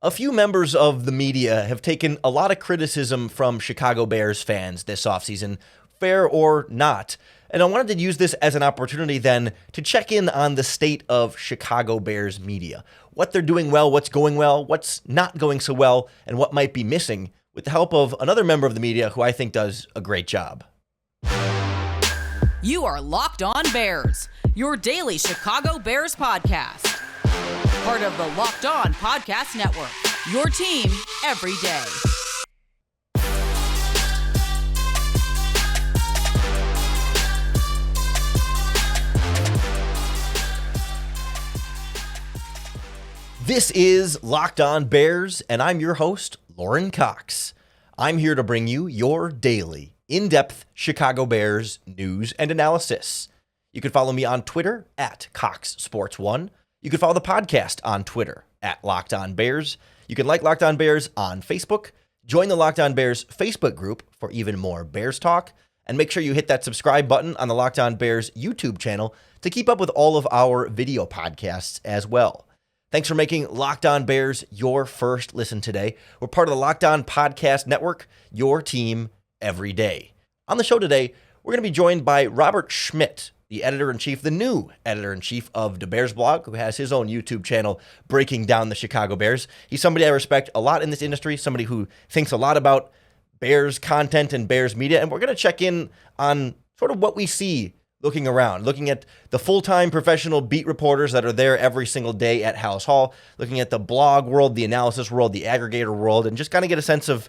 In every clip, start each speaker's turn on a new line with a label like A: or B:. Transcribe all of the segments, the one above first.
A: A few members of the media have taken a lot of criticism from Chicago Bears fans this offseason, fair or not. And I wanted to use this as an opportunity then to check in on the state of Chicago Bears media. What they're doing well, what's going well, what's not going so well, and what might be missing, with the help of another member of the media who I think does a great job.
B: You are Locked On Bears, your daily Chicago Bears podcast. Part of the Locked On Podcast Network, your team every day.
A: This is Locked On Bears, and I'm your host, Lauren Cox. I'm here to bring you your daily, in-depth Chicago Bears news and analysis. You can follow me on Twitter at CoxSports1. You can follow the podcast on Twitter at Locked On Bears. You can like Locked On Bears on Facebook. Join the Locked On Bears Facebook group for even more Bears talk. And make sure you hit that subscribe button on the Locked On Bears YouTube channel to keep up with all of our video podcasts as well. Thanks for making Locked On Bears your first listen today. We're part of the Locked On Podcast Network, your team every day. On the show today, we're going to be joined by Robert Schmitz, the editor-in-chief, the new editor-in-chief of the Bears blog, who has his own YouTube channel breaking down the Chicago Bears. He's somebody I respect a lot in this industry, somebody who thinks a lot about Bears content and Bears media, and we're going to check in on sort of what we see looking around, looking at the full-time professional beat reporters that are there every single day at House Hall, looking at the blog world, the analysis world, the aggregator world, and just kind of get a sense of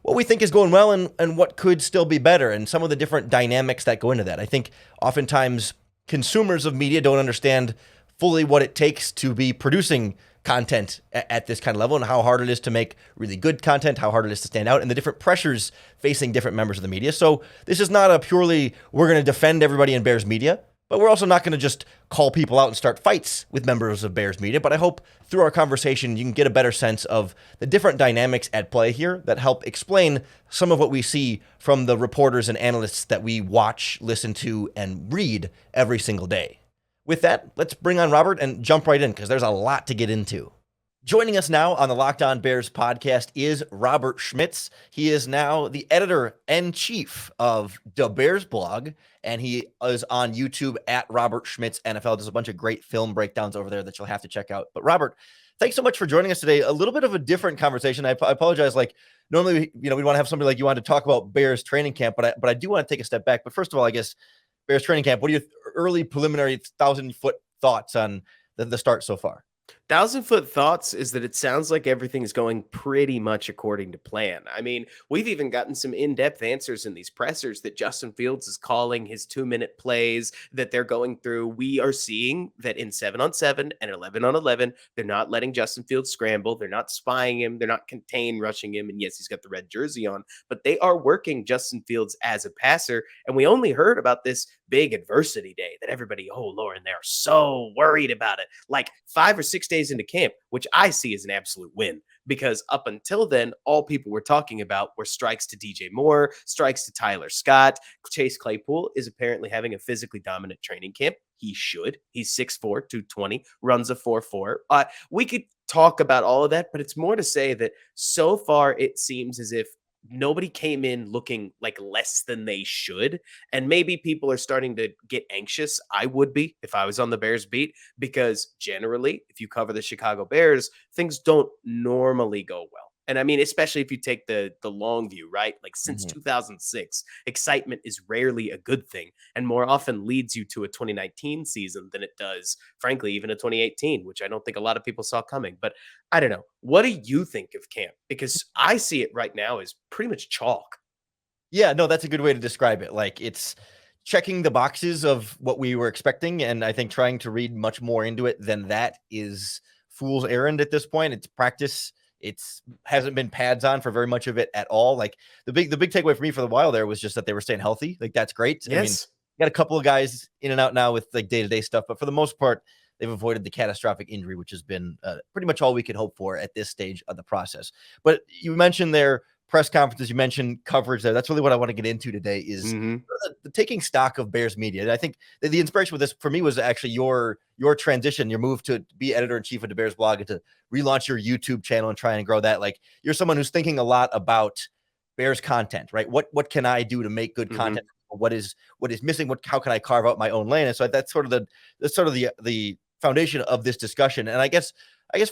A: what we think is going well and what could still be better, and some of the different dynamics that go into that. I think oftentimes consumers of media don't understand fully what it takes to be producing content at this kind of level and how hard it is to make really good content, how hard it is to stand out, and the different pressures facing different members of the media. So this is not a purely, we're going to defend everybody in Bears media, but we're also not going to just call people out and start fights with members of Bears media. But I hope through our conversation, you can get a better sense of the different dynamics at play here that help explain some of what we see from the reporters and analysts that we watch, listen to, and read every single day. With that, let's bring on Robert and jump right in because there's a lot to get into. Joining us now on the Locked On Bears podcast is Robert Schmitz. He is now the editor-in-chief of the Bears blog, and he is on YouTube at Robert Schmitz NFL. There's a bunch of great film breakdowns over there that you'll have to check out. But Robert, thanks so much for joining us today. A little bit of a different conversation. I apologize. Like normally, we want to have somebody like you on to talk about Bears training camp, but I do want to take a step back. But first of all, I guess Bears training camp. What are your early preliminary 1,000-foot thoughts on the start so far?
C: 1,000-foot thoughts is that it sounds like everything is going pretty much according to plan. I mean, we've even gotten some in-depth answers in these pressers that Justin Fields is calling his 2-minute plays that they're going through. We are seeing that in 7-on-7 and 11-on-11, they're not letting Justin Fields scramble. They're not spying him. They're not contain rushing him. And yes, he's got the red jersey on, but they are working Justin Fields as a passer. And we only heard about this big adversity day that everybody, oh, Lauren, they're so worried about it. Like 5 or 6 days into camp, which I see as an absolute win, because up until then, all people were talking about were strikes to DJ Moore, strikes to Tyler Scott. Chase Claypool is apparently having a physically dominant training camp. He should. He's 6'4", 220, runs a 4.4. We could talk about all of that, but it's more to say that so far it seems as if nobody came in looking like less than they should. And maybe people are starting to get anxious. I would be if I was on the Bears beat, because generally, if you cover the Chicago Bears, things don't normally go well. And I mean, especially if you take the long view, right? Like since 2006, excitement is rarely a good thing and more often leads you to a 2019 season than it does, frankly, even a 2018, which I don't think a lot of people saw coming. But I don't know. What do you think of camp? Because I see it right now as pretty much chalk.
A: Yeah, no, that's a good way to describe it. Like it's checking the boxes of what we were expecting. And I think trying to read much more into it than that is fool's errand at this point. It's practice. It's hasn't been pads on for very much of it at all. Like the big takeaway for me for the while there was just that they were staying healthy. Like that's great.
C: Yes.
A: I mean, got a couple of guys in and out now with like day-to-day stuff, but for the most part, they've avoided the catastrophic injury, which has been pretty much all we could hope for at this stage of the process. But you mentioned there press conferences, you mentioned coverage there. That's really what I want to get into today is the taking stock of Bears media. And I think the inspiration with this for me was actually your transition, your move to be editor-in-chief of the Bears blog and to relaunch your YouTube channel and try and grow that. Like, you're someone who's thinking a lot about Bears content, right? What can I do to make good content? What is missing? How can I carve out my own lane? And so that's sort of the foundation of this discussion. And I guess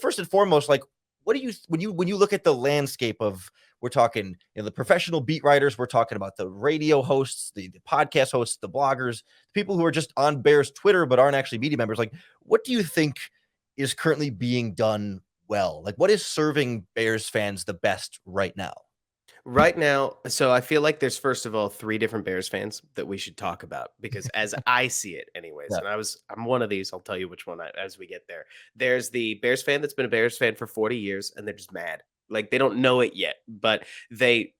A: first and foremost, like, what do you when you look at the landscape of, we're talking, the professional beat writers, we're talking about the radio hosts, the podcast hosts, the bloggers, people who are just on Bears Twitter but aren't actually media members. Like, what do you think is currently being done well? Like, what is serving Bears fans the best right now?
C: Right now, so I feel like there's, first of all, 3 different Bears fans that we should talk about, because as I see it anyways,
A: Yeah.
C: and I'm one of these, I'll tell you which one as we get there. There's the Bears fan that's been a Bears fan for 40 years and they're just mad. Like, they don't know it yet, but they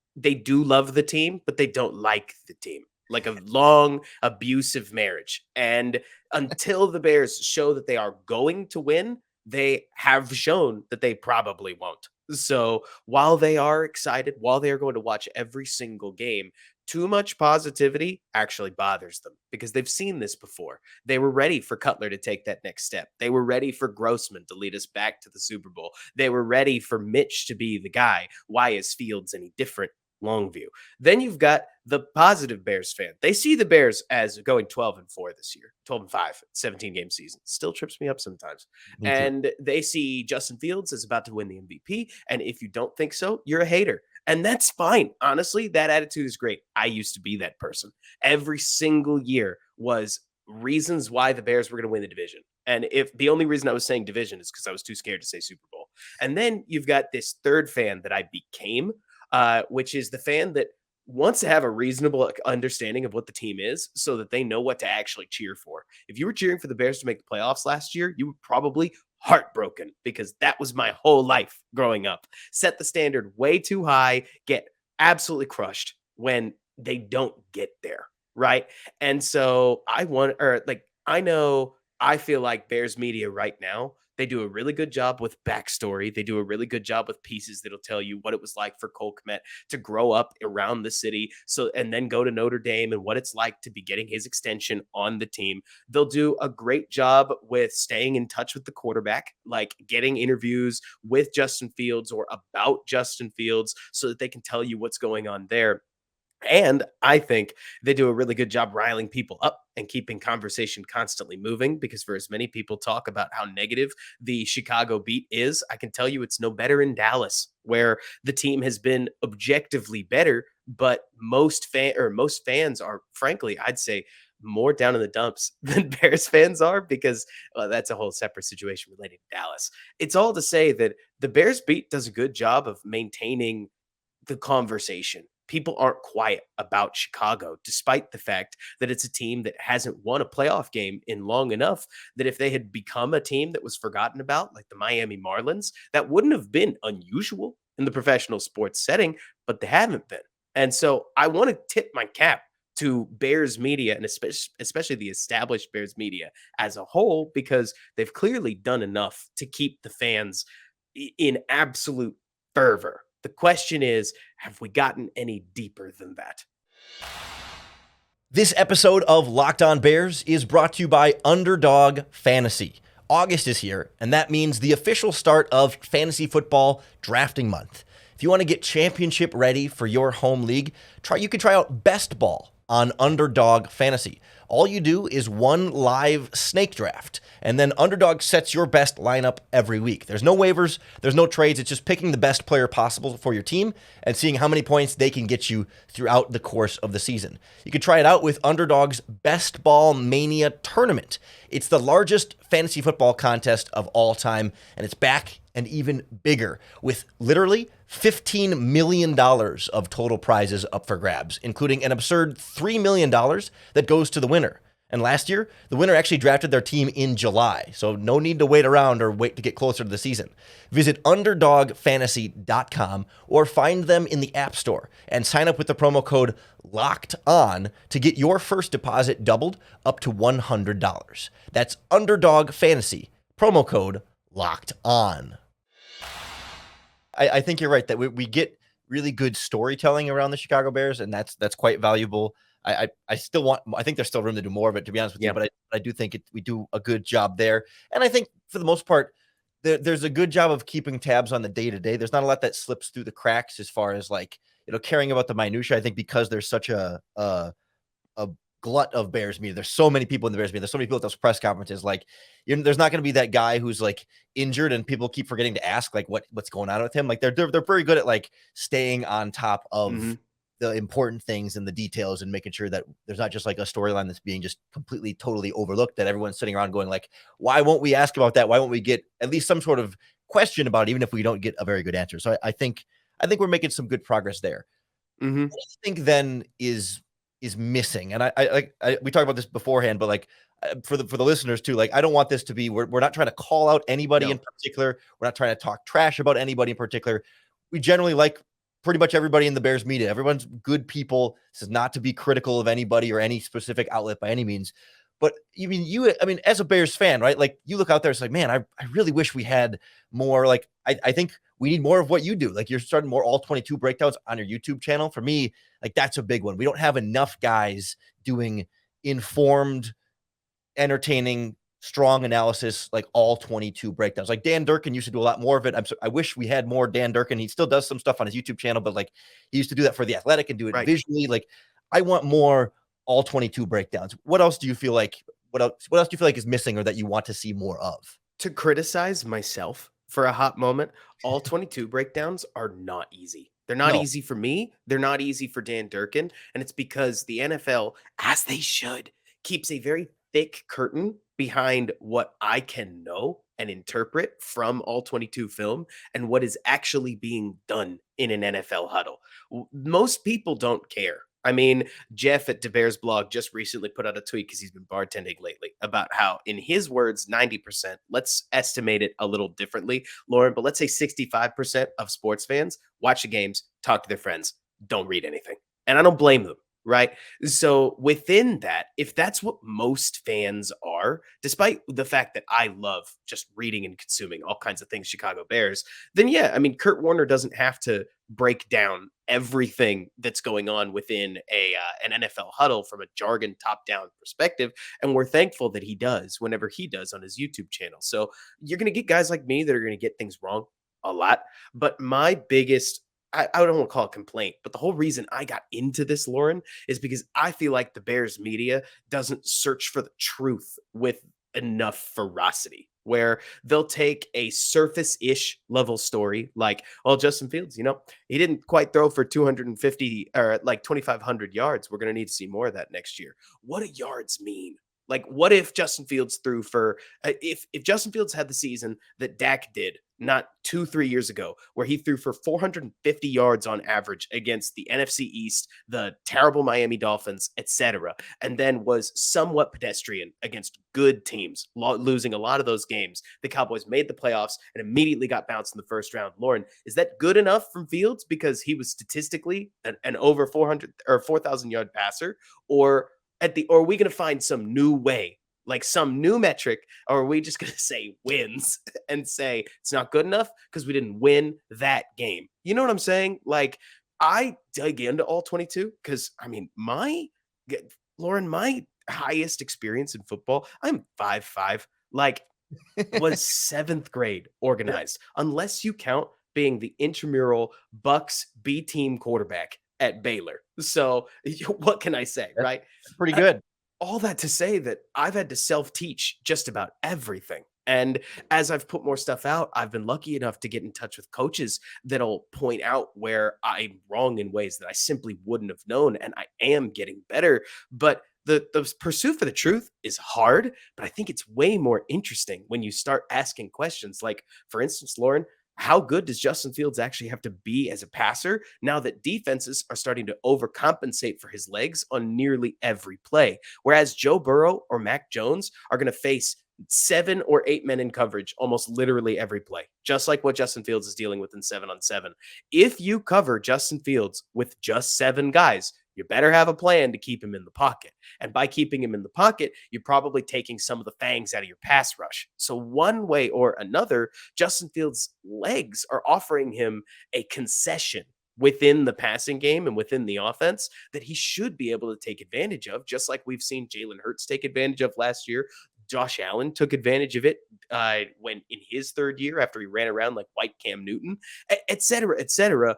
C: do love the team, but they don't like the team. Like a long abusive marriage. And until the Bears show that they are going to win, they have shown that they probably won't. So while they are excited, while they are going to watch every single game, too much positivity actually bothers them, because they've seen this before. They were ready for Cutler to take that next step. They were ready for Grossman to lead us back to the Super Bowl. They were ready for Mitch to be the guy. Why is Fields any different? Long view. Then you've got the positive Bears fan. They see the Bears as going 12-4 this year, 12-5, 17-game season. Still trips me up sometimes.
A: Me too.
C: And they see Justin Fields as about to win the MVP. And if you don't think so, you're a hater. And that's fine. Honestly, that attitude is great. I used to be that person. Every single year was reasons why the Bears were going to win the division. And if the only reason I was saying division is because I was too scared to say Super Bowl. And then you've got this third fan that I became, which is the fan that wants to have a reasonable understanding of what the team is so that they know what to actually cheer for. If you were cheering for the Bears to make the playoffs last year, you were probably heartbroken, because that was my whole life growing up. Set the standard way too high, get absolutely crushed when they don't get there, right? And so I feel like Bears media right now, they do a really good job with backstory. They do a really good job with pieces that'll tell you what it was like for Cole Kmet to grow up around the city, and then go to Notre Dame, and what it's like to be getting his extension on the team. They'll do a great job with staying in touch with the quarterback, like getting interviews with Justin Fields or about Justin Fields so that they can tell you what's going on there. And I think they do a really good job riling people up and keeping conversation constantly moving, because for as many people talk about how negative the Chicago beat is, I can tell you it's no better in Dallas, where the team has been objectively better, but most fans are, frankly, I'd say, more down in the dumps than Bears fans are, because that's a whole separate situation related to Dallas. It's all to say that the Bears beat does a good job of maintaining the conversation. People aren't quiet about Chicago, despite the fact that it's a team that hasn't won a playoff game in long enough that if they had become a team that was forgotten about, like the Miami Marlins, that wouldn't have been unusual in the professional sports setting, but they haven't been. And so I want to tip my cap to Bears media, and especially the established Bears media as a whole, because they've clearly done enough to keep the fans in absolute fervor. The question is, have we gotten any deeper than that?
A: This episode of Locked On Bears is brought to you by Underdog Fantasy. August is here, and that means the official start of fantasy football drafting month. If you want to get championship ready for your home league, you can try out Best Ball on Underdog Fantasy. All you do is one live snake draft, and then Underdog sets your best lineup every week. There's no waivers, there's no trades. It's just picking the best player possible for your team and seeing how many points they can get you throughout the course of the season. You can try it out with Underdog's Best Ball Mania Tournament. It's the largest fantasy football contest of all time, and it's back and even bigger, with literally $15 million of total prizes up for grabs, including an absurd $3 million that goes to the winner. And last year, the winner actually drafted their team in July, so no need to wait around or wait to get closer to the season. Visit UnderdogFantasy.com or find them in the App Store and sign up with the promo code LOCKEDON to get your first deposit doubled up to $100. That's Underdog Fantasy, promo code LOCKEDON. I think you're right that we get really good storytelling around the Chicago Bears, and that's quite valuable. I still want. I think there's still room to do more of it, to be honest with you. But I do think we do a good job there, and I think for the most part, there's a good job of keeping tabs on the day to day. There's not a lot that slips through the cracks as far as like caring about the minutia. I think because there's such a glut of Bears media. There's so many people in the Bears media. There's so many people at those press conferences. Like, there's not going to be that guy who's like injured and people keep forgetting to ask like what's going on with him. Like they're very good at like staying on top of the important things and the details and making sure that there's not just like a storyline that's being just completely totally overlooked, that everyone's sitting around going like, why won't we ask about that? Why won't we get at least some sort of question about it, even if we don't get a very good answer? So I think we're making some good progress there. What do you think then is missing? And we talked about this beforehand, but like for the listeners too, like I don't want this to be, we're not trying to call out anybody in particular. We're not trying to talk trash about anybody in particular. We generally like pretty much everybody in the Bears media. Everyone's good people. This is not to be critical of anybody or any specific outlet by any means. But I mean, as a Bears fan, right? Like you look out there, it's like, man, I really wish we had more. Like, I think we need more of what you do. Like you're starting more all 22 breakdowns on your YouTube channel. For me, like that's a big one. We don't have enough guys doing informed, entertaining, strong analysis, like all 22 breakdowns. Like Dan Durkin used to do a lot more of it. I wish we had more Dan Durkin. He still does some stuff on his YouTube channel, but like he used to do that for The Athletic and do it visually. Like I want more all 22 breakdowns. What else do you feel like, what else do you feel like is missing or that you want to see more of?
C: To criticize myself for a hot moment, all 22 breakdowns are not easy. They're not easy for me. They're not easy for Dan Durkin. And it's because the NFL, as they should, keeps a very thick curtain behind what I can know and interpret from all 22 film and what is actually being done in an NFL huddle. Most people don't care. I mean, Jeff at DeBear's blog just recently put out a tweet because he's been bartending lately about how, in his words, 90%, let's estimate it a little differently, Lauren, but let's say 65% of sports fans watch the games, talk to their friends, don't read anything. And I don't blame them, right? So within that, if that's what most fans are, despite the fact that I love just reading and consuming all kinds of things Chicago Bears, then yeah, I mean, Kurt Warner doesn't have to break down everything that's going on within an NFL huddle from a jargon top-down perspective, and we're thankful that he does whenever he does on his YouTube channel. So you're going to get guys like me that are going to get things wrong a lot, but my biggest, I don't want to call it complaint, but the whole reason I got into this, Lauren, is because I feel like the Bears media doesn't search for the truth with enough ferocity, where they'll take a surface-ish level story like, well, Justin Fields, he didn't quite throw for 250 or like 2,500 yards. We're going to need to see more of that next year. What do yards mean? Like, what if Justin Fields threw for, if Justin Fields had the season that Dak did not 2-3 years ago, where he threw for 450 yards on average against the NFC East, the terrible Miami Dolphins, etc., and then was somewhat pedestrian against good teams, losing a lot of those games. The Cowboys made the playoffs and immediately got bounced in the first round. Lauren, is that good enough from Fields because he was statistically an over 400 or 4,000 yard passer, or are we going to find some new way, like some new metric, or are we just going to say wins and say it's not good enough because we didn't win that game? You know what I'm saying? Like, I dug into all 22 because, I mean, Lauren, my highest experience in football, I'm 5'5", like, was 7th grade organized, unless you count being the intramural Bucks B team quarterback at Baylor. So what can I say, right?
A: Pretty good.
C: All that to say that I've had to self-teach just about everything. And as I've put more stuff out, I've been lucky enough to get in touch with coaches that'll point out where I'm wrong in ways that I simply wouldn't have known. And I am getting better. But the pursuit for the truth is hard, but I think it's way more interesting when you start asking questions. Like, for instance, Lauren, how good does Justin Fields actually have to be as a passer now that defenses are starting to overcompensate for his legs on nearly every play? Whereas Joe Burrow or Mac Jones are going to face 7 or 8 men in coverage almost literally every play, just like what Justin Fields is dealing with in 7-on-7. If you cover Justin Fields with just 7 guys, you better have a plan to keep him in the pocket. And by keeping him in the pocket, you're probably taking some of the fangs out of your pass rush. So one way or another, Justin Fields' legs are offering him a concession within the passing game and within the offense that he should be able to take advantage of, just like we've seen Jalen Hurts take advantage of last year. Josh Allen took advantage of it when in his third year after he ran around like white Cam Newton, et cetera, et cetera.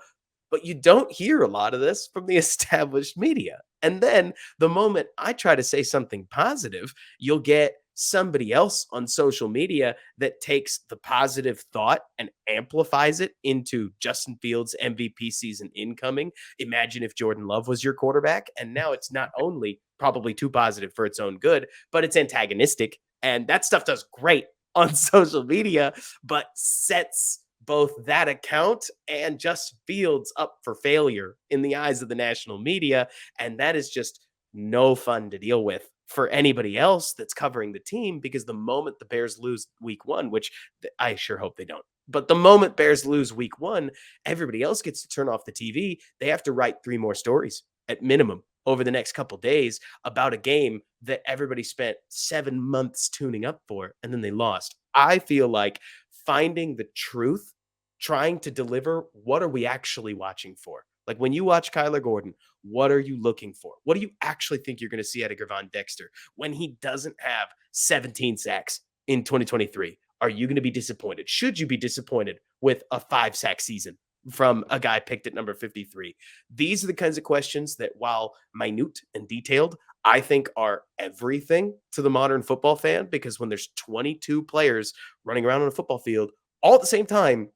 C: But you don't hear a lot of this from the established media. And then the moment I try to say something positive, you'll get somebody else on social media that takes the positive thought and amplifies it into Justin Fields MVP season incoming. Imagine if Jordan Love was your quarterback. And now it's not only probably too positive for its own good, but it's antagonistic. And that stuff does great on social media, but sets both that account and Justin Fields up for failure in the eyes of the national media. And that is just no fun to deal with for anybody else that's covering the team, because the moment the Bears lose week one, which I sure hope they don't, but the moment Bears lose week one, everybody else gets to turn off the TV. They have to write 3 more stories at minimum over the next couple days about a game that everybody spent 7 months tuning up for, and then they lost. I feel like finding the truth, trying to deliver, what are we actually watching for? Like when you watch Kyler Gordon, what are you looking for? What do you actually think you're going to see out of Gervon Dexter when he doesn't have 17 sacks in 2023? Are you going to be disappointed? Should you be disappointed with a 5-sack season from a guy picked at number 53? These are the kinds of questions that, while minute and detailed, I think are everything to the modern football fan, because when there's 22 players running around on a football field all at the same time,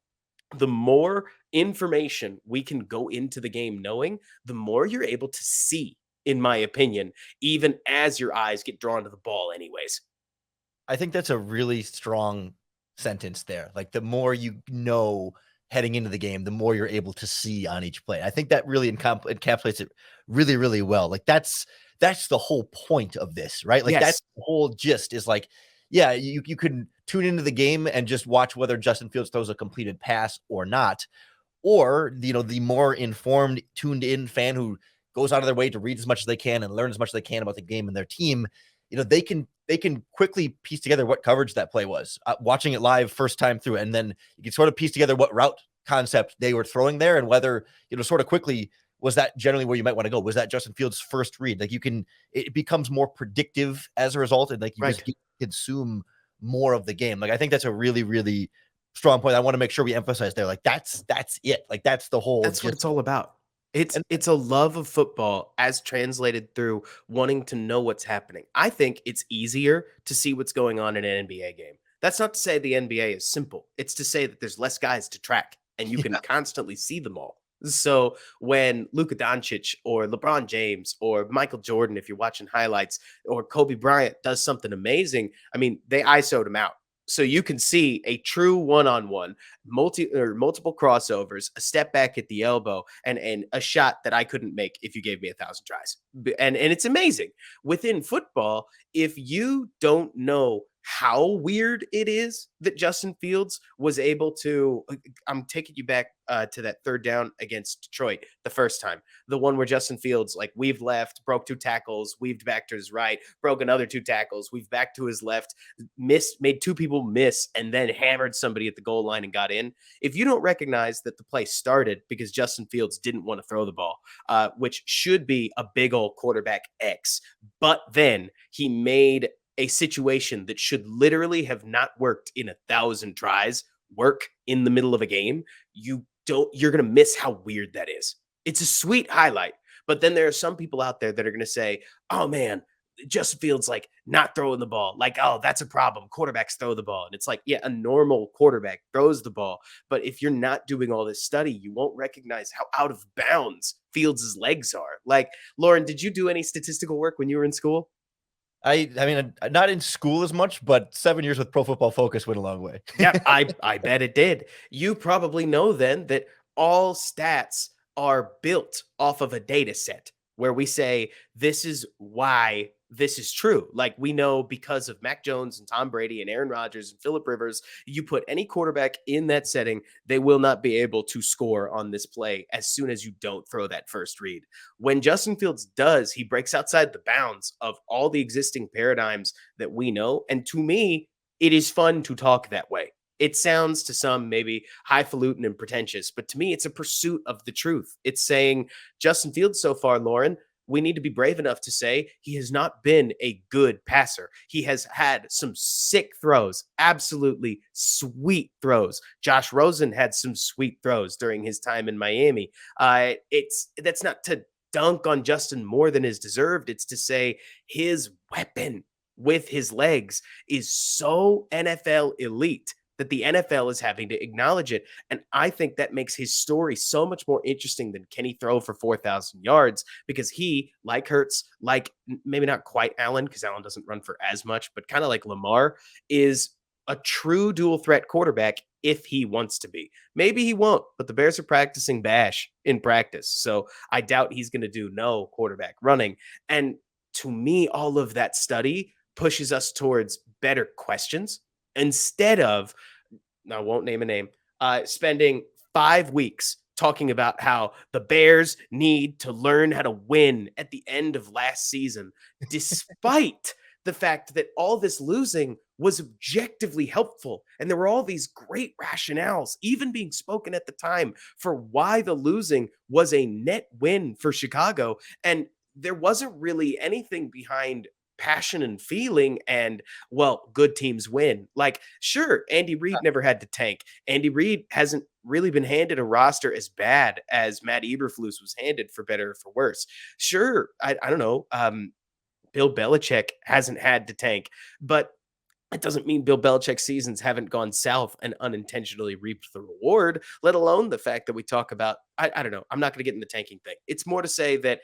C: the more information we can go into the game knowing, the more you're able to see, in my opinion, even as your eyes get drawn to the ball anyways.
A: I think that's a really strong sentence there. Like the more you know heading into the game, the more you're able to see on each play. I think that really encapsulates it really, really well. Like that's the whole point of this, right? Like that's the whole gist is like, yeah, you could tune into the game and just watch whether Justin Fields throws a completed pass or not. Or, the more informed, tuned in fan who goes out of their way to read as much as they can and learn as much as they can about the game and their team, they can quickly piece together what coverage that play was, watching it live first time through. And then you can sort of piece together what route concept they were throwing there and whether, sort of quickly, was that generally where you might want to go? Was that Justin Fields' first read? Like it becomes more predictive as a result. And like you just consume more of the game. Like I think that's a really, really strong point. I want to make sure we emphasize there. Like that's it. Like that's the whole.
C: That's what it's all about. It's a love of football as translated through wanting to know what's happening. I think it's easier to see what's going on in an NBA game. That's not to say the NBA is simple. It's to say that there's less guys to track and you can constantly see them all. So when Luka Doncic or LeBron James or Michael Jordan, if you're watching highlights, or Kobe Bryant does something amazing, I mean, they ISO'd him out. So you can see a true one-on-one, multiple crossovers, a step back at the elbow, and a shot that I couldn't make if you gave me 1,000 tries. And it's amazing. Within football, if you don't know how weird it is that Justin Fields was able to, I'm taking you back to that third down against Detroit the first time, the one where Justin Fields weaved left, broke 2 tackles, weaved back to his right, broke another 2 tackles, weaved back to his left, made 2 people miss, and then hammered somebody at the goal line and got in. If you don't recognize that the play started because Justin Fields didn't want to throw the ball, which should be a big old quarterback X, but then he made a situation that should literally have not worked in 1,000 tries work in the middle of a game, you're going to miss how weird that is. It's a sweet highlight, but then there are some people out there that are going to say, oh man, Justin Fields not throwing the ball. Oh, that's a problem. Quarterbacks throw the ball. And it's yeah, a normal quarterback throws the ball. But if you're not doing all this study, you won't recognize how out of bounds Fields' legs are. Lauren, did you do any statistical work when you were in school?
A: I mean, not in school as much, but 7 years with Pro Football Focus went a long way.
C: Yeah, I bet it did. You probably know then that all stats are built off of a data set where we say, this is why this is true. We know because of Mac Jones and Tom Brady and Aaron Rodgers and Phillip Rivers, you put any quarterback in that setting, they will not be able to score on this play as soon as you don't throw that first read. When Justin Fields does, he breaks outside the bounds of all the existing paradigms that we know. And to me, it is fun to talk that way. It sounds to some maybe highfalutin and pretentious, but to me, it's a pursuit of the truth. It's saying Justin Fields so far, Lauren, we need to be brave enough to say he has not been a good passer. He has had some sick throws, absolutely sweet throws. Josh Rosen had some sweet throws during his time in Miami. That's not to dunk on Justin more than is deserved. It's to say his weapon with his legs is so NFL elite that the NFL is having to acknowledge it. And I think that makes his story so much more interesting than can he throw for 4,000 yards, because he, like Hurts, like maybe not quite Allen, because Allen doesn't run for as much, but kind of like Lamar, is a true dual threat quarterback if he wants to be. Maybe he won't, but the Bears are practicing Bash in practice. So I doubt he's going to do no quarterback running. And to me, all of that study pushes us towards better questions instead of, I won't name a name, spending 5 weeks talking about how the Bears need to learn how to win at the end of last season, despite the fact that all this losing was objectively helpful. And there were all these great rationales, even being spoken at the time, for why the losing was a net win for Chicago. And there wasn't really anything behind passion and feeling and, well, good teams win. Like, sure, Andy Reid never had to tank. Andy Reid hasn't really been handed a roster as bad as Matt Eberflus was handed, for better or for worse. Sure, I don't know, Bill Belichick hasn't had to tank, but it doesn't mean Bill Belichick's seasons haven't gone south and unintentionally reaped the reward, let alone the fact that we talk about, I don't know, I'm not going to get in the tanking thing. It's more to say that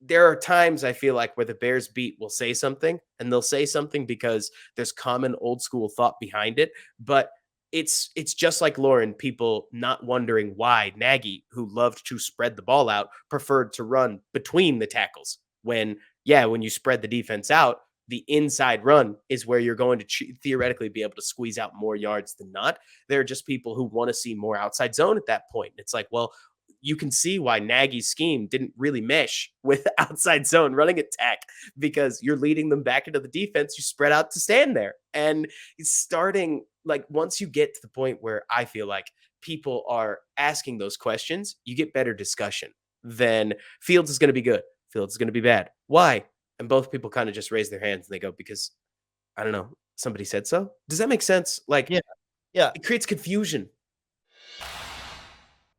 C: there are times I feel like where the Bears beat will say something, and they'll say something because there's common old school thought behind it. But it's just like Lauren, people not wondering why Nagy, who loved to spread the ball out, preferred to run between the tackles. When you spread the defense out, the inside run is where you're going to theoretically be able to squeeze out more yards than not. There are just people who want to see more outside zone at that point. It's like, well, you can see why Nagy's scheme didn't really mesh with outside zone running attack, because you're leading them back into the defense. You spread out to stand there. And it's starting, like, once you get to the point where I feel like people are asking those questions, you get better discussion. Then Fields is going to be good. Fields is going to be bad. Why? And both people kind of just raise their hands and they go, because, I don't know, somebody said so. Does that make sense? Like,
A: yeah,
C: it creates confusion.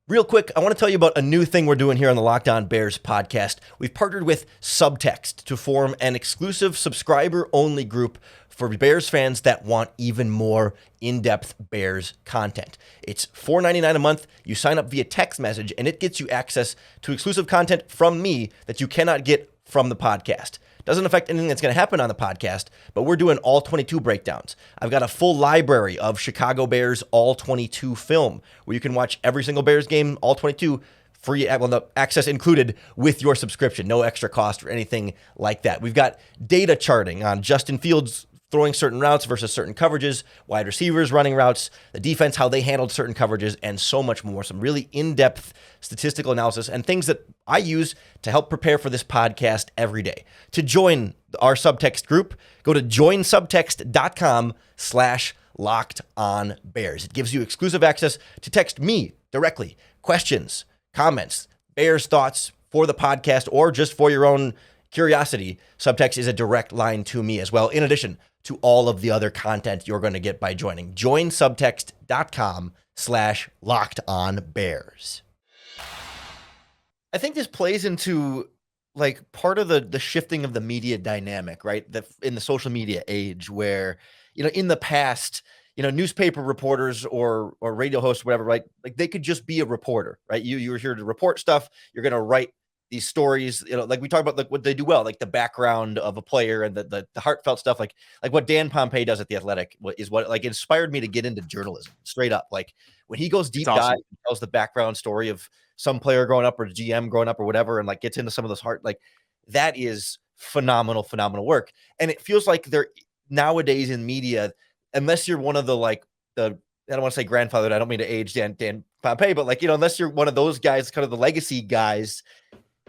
A: Real quick, I want to tell you about a new thing we're doing here on the Locked On Bears podcast. We've partnered with Subtext to form an exclusive subscriber-only group for Bears fans that want even more in-depth Bears content. It's $4.99 a month. You sign up via text message, and it gets you access to exclusive content from me that you cannot get from the podcast. Doesn't affect anything that's going to happen on the podcast, but we're doing all 22 breakdowns. I've got a full library of Chicago Bears all 22 film where you can watch every single Bears game, all 22, free, well, no, access included with your subscription. No extra cost or anything like that. We've got data charting on Justin Fields throwing certain routes versus certain coverages, wide receivers running routes, the defense, how they handled certain coverages, and so much more. Some really in-depth statistical analysis and things that I use to help prepare for this podcast every day. To join our Subtext group, go to joinsubtext.com/lockedonbears. It gives you exclusive access to text me directly, questions, comments, Bears thoughts for the podcast, or just for your own curiosity. Subtext is a direct line to me as well, in addition to all of the other content you're going to get by joining. Join subtext.com/lockedonbears. I think this plays into like part of the shifting of the media dynamic, right? In the social media age where, in the past, newspaper reporters or radio hosts, whatever, right? Like they could just be a reporter, right? You were here to report stuff. You're going to write these stories, like we talk about, like what they do well, like the background of a player and the heartfelt stuff, like what Dan Pompei does at The Athletic is what like inspired me to get into journalism straight up. Like when he goes deep dive and tells the background story of some player growing up or GM growing up or whatever, and like gets into some of those like that is phenomenal work. And it feels like they're nowadays in media, unless you're one of the I don't want to say grandfather, I don't mean to age Dan Pompei, but like, unless you're one of those guys, kind of the legacy guys,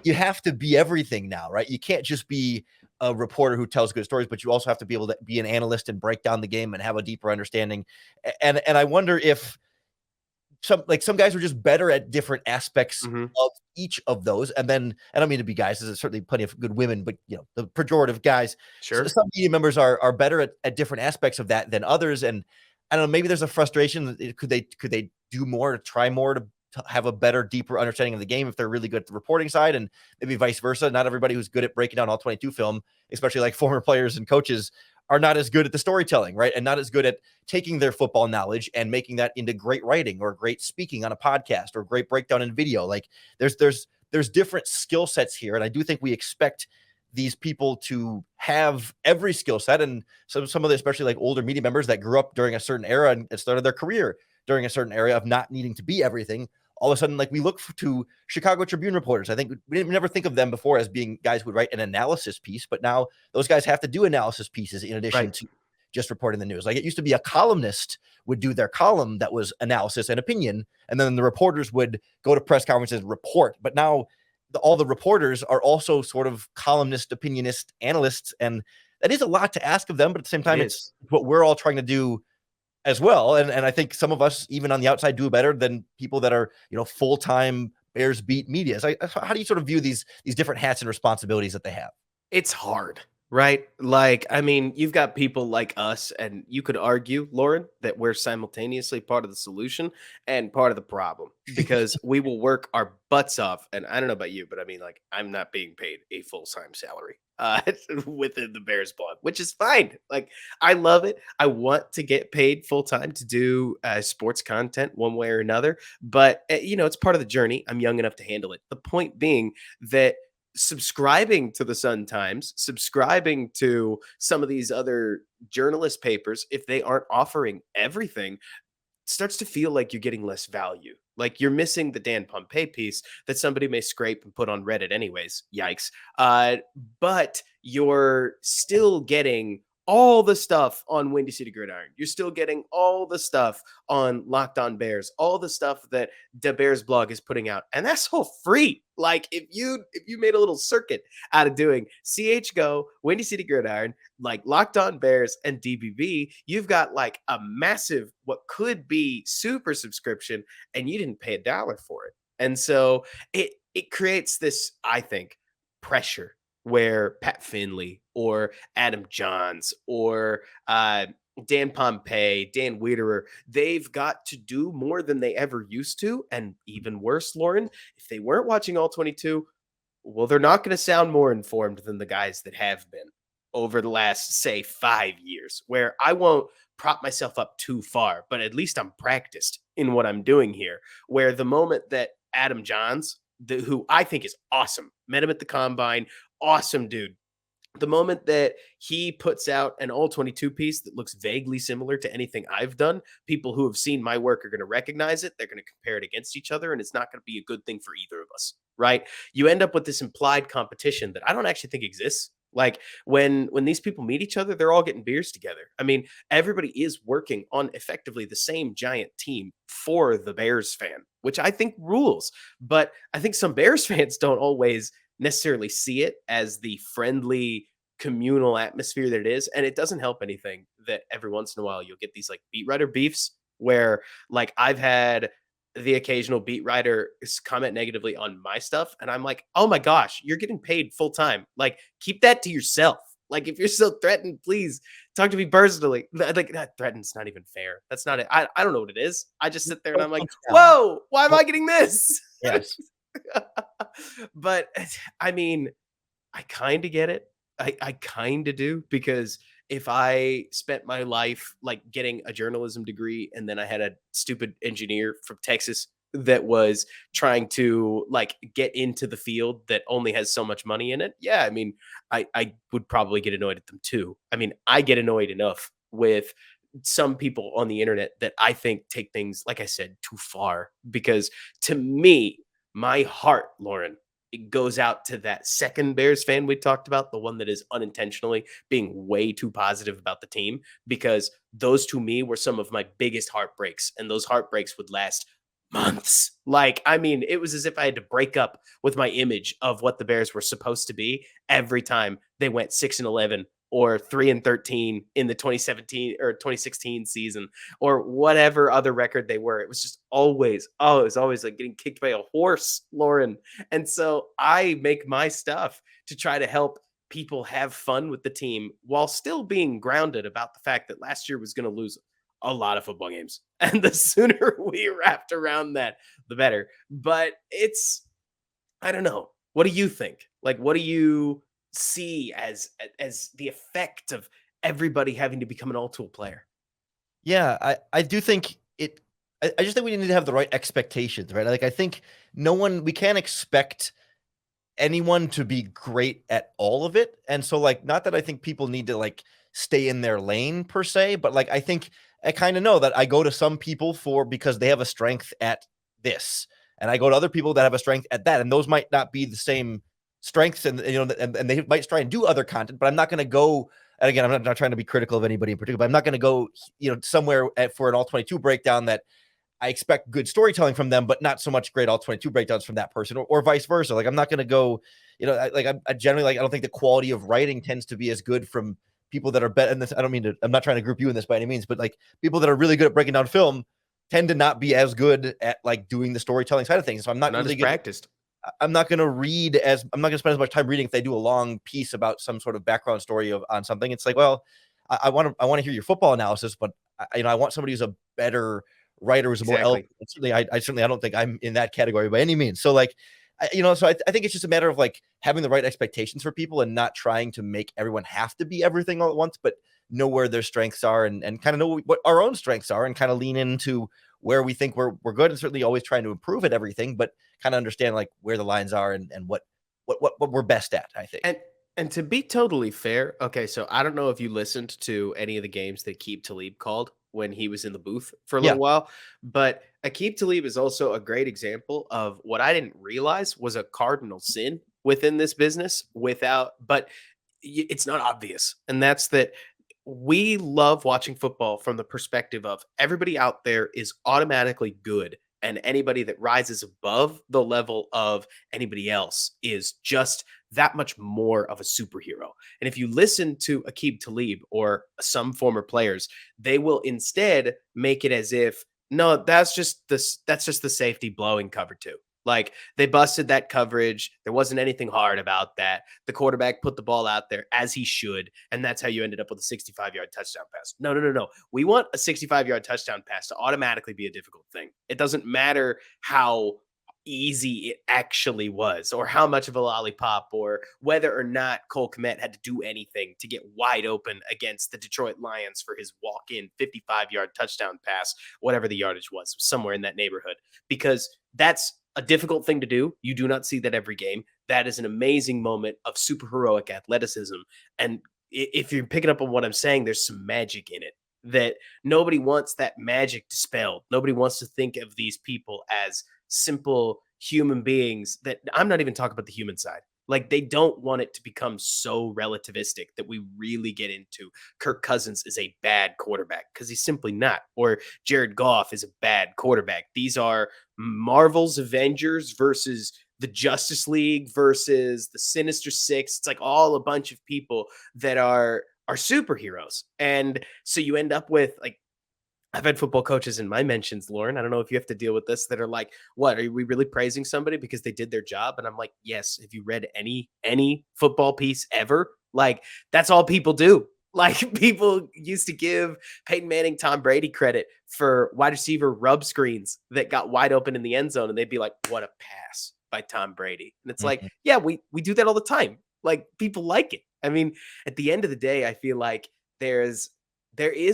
A: you have to be everything now, right? You can't just be a reporter who tells good stories, but you also have to be able to be an analyst and break down the game and have a deeper understanding. And I wonder if some guys are just better at different aspects of each of those. And then I don't mean to be guys, there's certainly plenty of good women, but the pejorative guys.
C: Sure.
A: So some media members are better at different aspects of that than others. And I don't know, maybe there's a frustration. Could they do more, to try more, to have a better, deeper understanding of the game if they're really good at the reporting side, and maybe vice versa. Not everybody who's good at breaking down all 22 film, especially like former players and coaches, are not as good at the storytelling, right? And not as good at taking their football knowledge and making that into great writing or great speaking on a podcast or great breakdown in video. Like there's different skill sets here. And I do think we expect these people to have every skill set. And some of the, especially like older media members that grew up during a certain era and started their career during a certain area of not needing to be everything, all of a sudden, like, we look to Chicago Tribune reporters. I think we didn't never think of them before as being guys who would write an analysis piece, but now those guys have to do analysis pieces in addition to just reporting the news. Like, it used to be a columnist would do their column that was analysis and opinion, and then the reporters would go to press conferences and report. But now all the reporters are also sort of columnist, opinionist, analysts, and that is a lot to ask of them. But at the same time, it's what we're all trying to do as well. And I think some of us, even on the outside, do better than people that are, full-time Bears beat media. So how do you sort of view these different hats and responsibilities that they have?
C: It's hard, right? Like, I mean, you've got people like us, and you could argue, Lauren, that we're simultaneously part of the solution and part of the problem, because we will work our butts off. And I don't know about you, but I mean, like, I'm not being paid a full-time salary within the Bears blog, which is fine. Like, I love it. I want to get paid full-time to do sports content one way or another, but it's part of the journey. I'm young enough to handle it. The point being that subscribing to the Sun-Times, subscribing to some of these other journalist papers, if they aren't offering everything, starts to feel like you're getting less value. Like, you're missing the Dan Pompei piece that somebody may scrape and put on Reddit anyways. Yikes. But you're still getting all the stuff on Windy City Gridiron. You're still getting all the stuff on Locked On Bears, all the stuff that the Bears blog is putting out. And that's all free. Like, if you made a little circuit out of doing CHGO, Windy City Gridiron, like Locked On Bears, and DBB, you've got like a massive, what could be super subscription, and you didn't pay $1 for it. And so it creates this, I think, pressure where Pat Finley or Adam Johns or Dan Pompei, Dan Wiederer, they've got to do more than they ever used to. And even worse, Lauren, if they weren't watching all 22, well, they're not going to sound more informed than the guys that have been over the last, say, 5 years, where I won't prop myself up too far, but at least I'm practiced in what I'm doing here, where the moment that Adam Johns, who I think is awesome, met him at the combine, awesome dude. The moment that he puts out an all 22 piece that looks vaguely similar to anything I've done, people who have seen my work are going to recognize it. They're going to compare it against each other, and it's not going to be a good thing for either of us, right? You end up with this implied competition that I don't actually think exists. Like, when these people meet each other, they're all getting beers together. I mean, everybody is working on effectively the same giant team for the Bears fan, which I think rules. But I think some Bears fans don't always necessarily see it as the friendly communal atmosphere that it is. And it doesn't help anything that every once in a while you'll get these like beat writer beefs where, like, I've had the occasional beat writer comment negatively on my stuff, and I'm like, oh my gosh, you're getting paid full time. Like, keep that to yourself. Like, if you're still threatened, please talk to me personally. Like, that threatened's not even fair. That's not it. I don't know what it is. I just sit there and I'm like, whoa, why am I getting this?
A: Yes.
C: But I mean, I kind of get it. I kind of do, because if I spent my life like getting a journalism degree and then I had a stupid engineer from Texas that was trying to like get into the field that only has so much money in it, yeah, I mean, I would probably get annoyed at them too. I mean, I get annoyed enough with some people on the internet that I think take things, like I said, too far, because to me, my heart, Lauren, it goes out to that second Bears fan we talked about, the one that is unintentionally being way too positive about the team, because those to me were some of my biggest heartbreaks, and those heartbreaks would last months. Like, I mean, it was as if I had to break up with my image of what the Bears were supposed to be every time they went 6-11 or 3-13 in the 2017 or 2016 season or whatever other record they were. It was just always, oh, it was always like getting kicked by a horse, Lauren. And so I make my stuff to try to help people have fun with the team while still being grounded about the fact that last year was going to lose a lot of football games. And the sooner we wrapped around that, the better. But I don't know. What do you think? Like, what do you see as the effect of everybody having to become an all-tool player?
A: Yeah, I do think it. I just think we need to have the right expectations, right? Like, I think we can't expect anyone to be great at all of it. And so, like, not that I think people need to like stay in their lane per se, but like I think I kind of know that I go to some people because they have a strength at this, and I go to other people that have a strength at that, and those might not be the same strengths, and and they might try and do other content, but I'm not going to go. And again, I'm not trying to be critical of anybody in particular, but I'm not going to go, somewhere for an all 22 breakdown that I expect good storytelling from them, but not so much great all 22 breakdowns from that person, or vice versa. Like, I'm not going to go, I generally, like, I don't think the quality of writing tends to be as good from people that are better. And this, I don't mean to, I'm not trying to group you in this by any means, but like people that are really good at breaking down film tend to not be as good at like doing the storytelling side of things. So I'm not really
C: as practiced.
A: I'm not going to I'm not going to spend as much time reading if they do a long piece about some sort of background story on something. It's like, well, I want to hear your football analysis, but I want somebody who's a better writer, who's a more eloquent. Certainly, I don't think I'm in that category by any means. So like, so I think it's just a matter of like having the right expectations for people and not trying to make everyone have to be everything all at once, but know where their strengths are and kind of know what our own strengths are and kind of lean into where we think we're good, and certainly always trying to improve at everything, but kind of understand like where the lines are and what we're best at, I think.
C: And to be totally fair, okay, so I don't know if you listened to any of the games that Aqib Talib called when he was in the booth for a little while, but Aqib Talib is also a great example of what I didn't realize was a cardinal sin within this business but it's not obvious. And that's that we love watching football from the perspective of everybody out there is automatically good, and anybody that rises above the level of anybody else is just that much more of a superhero. And if you listen to Aqib Talib or some former players, they will instead make it as if, no, that's just the safety blowing cover two. Like, they busted that coverage. There wasn't anything hard about that. The quarterback put the ball out there as he should, and that's how you ended up with a 65-yard touchdown pass. No. We want a 65-yard touchdown pass to automatically be a difficult thing. It doesn't matter how easy it actually was, or how much of a lollipop, or whether or not Cole Kmet had to do anything to get wide open against the Detroit Lions for his walk-in 55-yard touchdown pass, whatever the yardage was, somewhere in that neighborhood, because that's a difficult thing to do. You do not see that every game. That is an amazing moment of superheroic athleticism. And if you're picking up on what I'm saying, there's some magic in it that nobody wants that magic dispelled. Nobody wants to think of these people as simple human beings. That I'm not even talking about the human side. Like, they don't want it to become so relativistic that we really get into Kirk Cousins is a bad quarterback, because he's simply not, or Jared Goff is a bad quarterback. These are Marvel's Avengers versus the Justice League versus the Sinister Six. It's like all a bunch of people that are superheroes. And so you end up with, like, I've had football coaches in my mentions, Lauren. I don't know if you have to deal with this, that are like, what, are we really praising somebody because they did their job? And I'm like, yes. Have you read any football piece ever? Like, that's all people do. Like, people used to give Peyton Manning, Tom Brady credit for wide receiver rub screens that got wide open in the end zone. And they'd be like, what a pass by Tom Brady. And it's like, yeah, we do that all the time. Like, people like it. I mean, at the end of the day, I feel like there is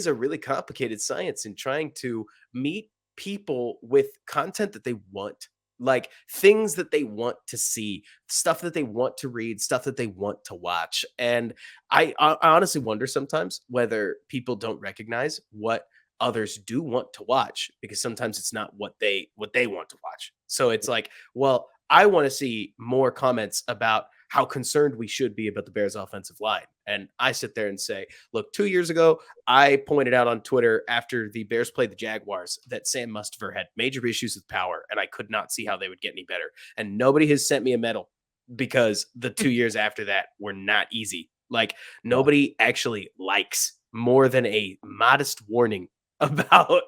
C: a really complicated science in trying to meet people with content that they want, like things that they want to see, stuff that they want to read, stuff that they want to watch. And I honestly wonder sometimes whether people don't recognize what others do want to watch, because sometimes it's not what they want to watch. So it's like, well, I want to see more comments about how concerned we should be about the Bears offensive line. And I sit there and say, look, 2 years ago, I pointed out on Twitter after the Bears played the Jaguars that Sam Mustipher had major issues with power, and I could not see how they would get any better. And nobody has sent me a medal because the 2 years after that were not easy. Like, nobody actually likes more than a modest warning about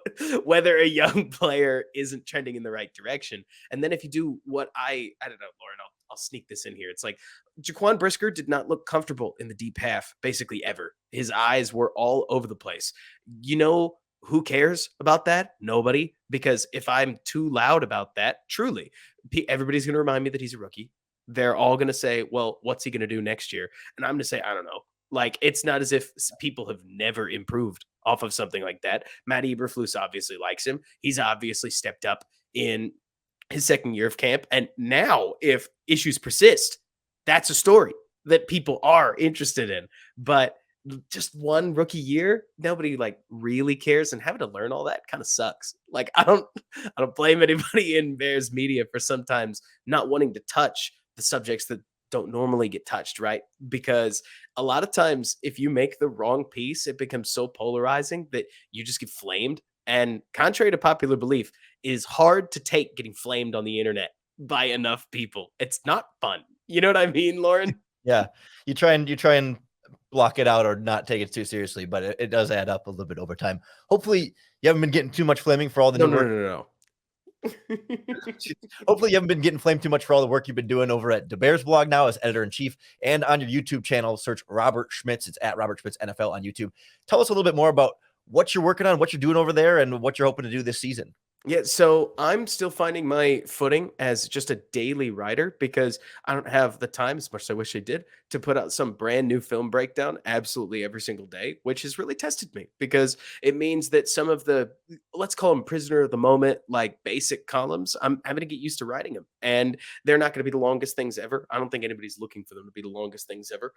C: whether a young player isn't trending in the right direction. And then if you do what I don't know, Lauren, I'll sneak this in here. It's like Jaquan Brisker did not look comfortable in the deep half basically ever. His eyes were all over the place. You know who cares about that? Nobody. Because if I'm too loud about that, truly, everybody's going to remind me that he's a rookie. They're all going to say, well, what's he going to do next year? And I'm going to say, I don't know. Like, it's not as if people have never improved off of something like that. Matt Eberflus obviously likes him. He's obviously stepped up in his second year of camp. And now, if issues persist, that's a story that people are interested in. But just one rookie year, nobody like really cares, and having to learn all that kind of sucks. Like, I don't blame anybody in Bears media for sometimes not wanting to touch the subjects that don't normally get touched, right? Because a lot of times if you make the wrong piece, it becomes so polarizing that you just get flamed. And contrary to popular belief, it is hard to take getting flamed on the internet by enough people. It's not fun. You know what I mean, Lauren?
A: Yeah. You try and block it out or not take it too seriously, but it does add up a little bit over time. Hopefully you haven't been getting too much flaming for all the
C: No.
A: Hopefully you haven't been getting flamed too much for all the work you've been doing over at the Bears blog now as editor-in-chief, and on your YouTube channel, search Robert Schmitz. It's at Robert Schmitz NFL on YouTube. Tell us a little bit more about what you're working on, what you're doing over there, and what you're hoping to do this season.
C: Yeah, so I'm still finding my footing as just a daily writer because I don't have the time, as much as I wish I did, to put out some brand new film breakdown absolutely every single day, which has really tested me because it means that some of the, let's call them prisoner of the moment, like basic columns, I'm having to get used to writing them. And they're not going to be the longest things ever. I don't think anybody's looking for them to be the longest things ever.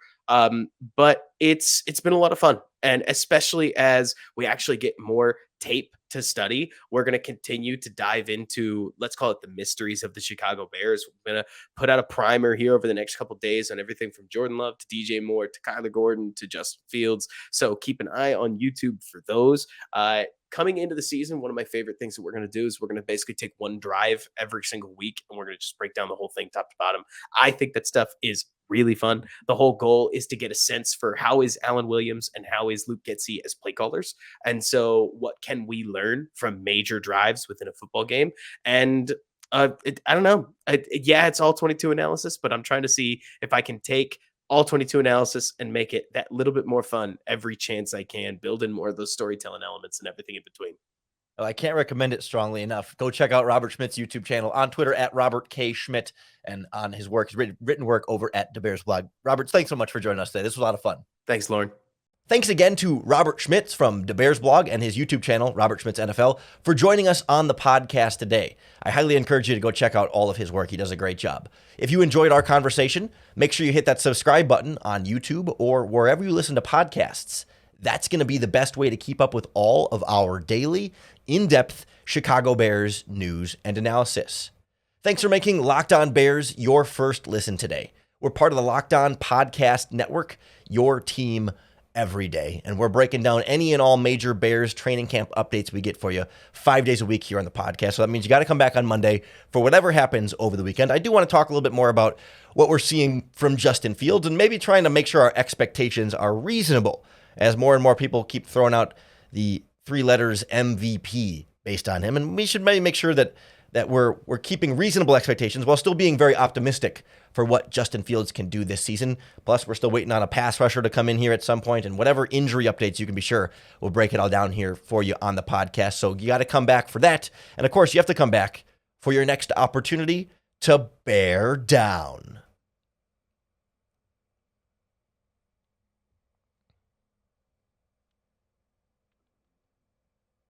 C: But it's been a lot of fun. And especially as we actually get more tape to study, we're going to continue to dive into, let's call it the mysteries of the Chicago Bears. We're going to put out a primer here over the next couple of days on everything from Jordan Love to DJ Moore to Kyler Gordon to Justin Fields. So keep an eye on YouTube for those. Coming into the season, one of my favorite things that we're going to do is we're going to basically take one drive every single week and we're going to just break down the whole thing top to bottom. I think that stuff is really fun. The whole goal is to get a sense for how is Alan Williams and how is Luke Getsy as play callers. And so what can we learn from major drives within a football game? And I don't know. It's all 22 analysis, but I'm trying to see if I can take all 22 analysis and make it that little bit more fun every chance I can, build in more of those storytelling elements and everything in between.
A: Oh, I can't recommend it strongly enough. Go check out Robert Schmidt's YouTube channel on Twitter at Robert K. Schmidt and on his work, his written work over at the Bears blog. Robert, thanks so much for joining us today. This was a lot of fun.
C: Thanks, Lauren.
A: Thanks again to Robert Schmitz from the Bears blog and his YouTube channel, Robert Schmitz NFL, for joining us on the podcast today. I highly encourage you to go check out all of his work. He does a great job. If you enjoyed our conversation, make sure you hit that subscribe button on YouTube or wherever you listen to podcasts. That's going to be the best way to keep up with all of our daily, in-depth Chicago Bears news and analysis. Thanks for making Locked On Bears your first listen today. We're part of the Locked On Podcast Network, your team every day. And we're breaking down any and all major Bears training camp updates we get for you 5 days a week here on the podcast. So that means you got to come back on Monday for whatever happens over the weekend. I do want to talk a little bit more about what we're seeing from Justin Fields and maybe trying to make sure our expectations are reasonable as more and more people keep throwing out the 3 letters MVP based on him. And we should maybe make sure that we're keeping reasonable expectations while still being very optimistic for what Justin Fields can do this season. Plus, we're still waiting on a pass rusher to come in here at some point, and whatever injury updates you can be sure we'll break it all down here for you on the podcast. So you got to come back for that. And of course, you have to come back for your next opportunity to bear down.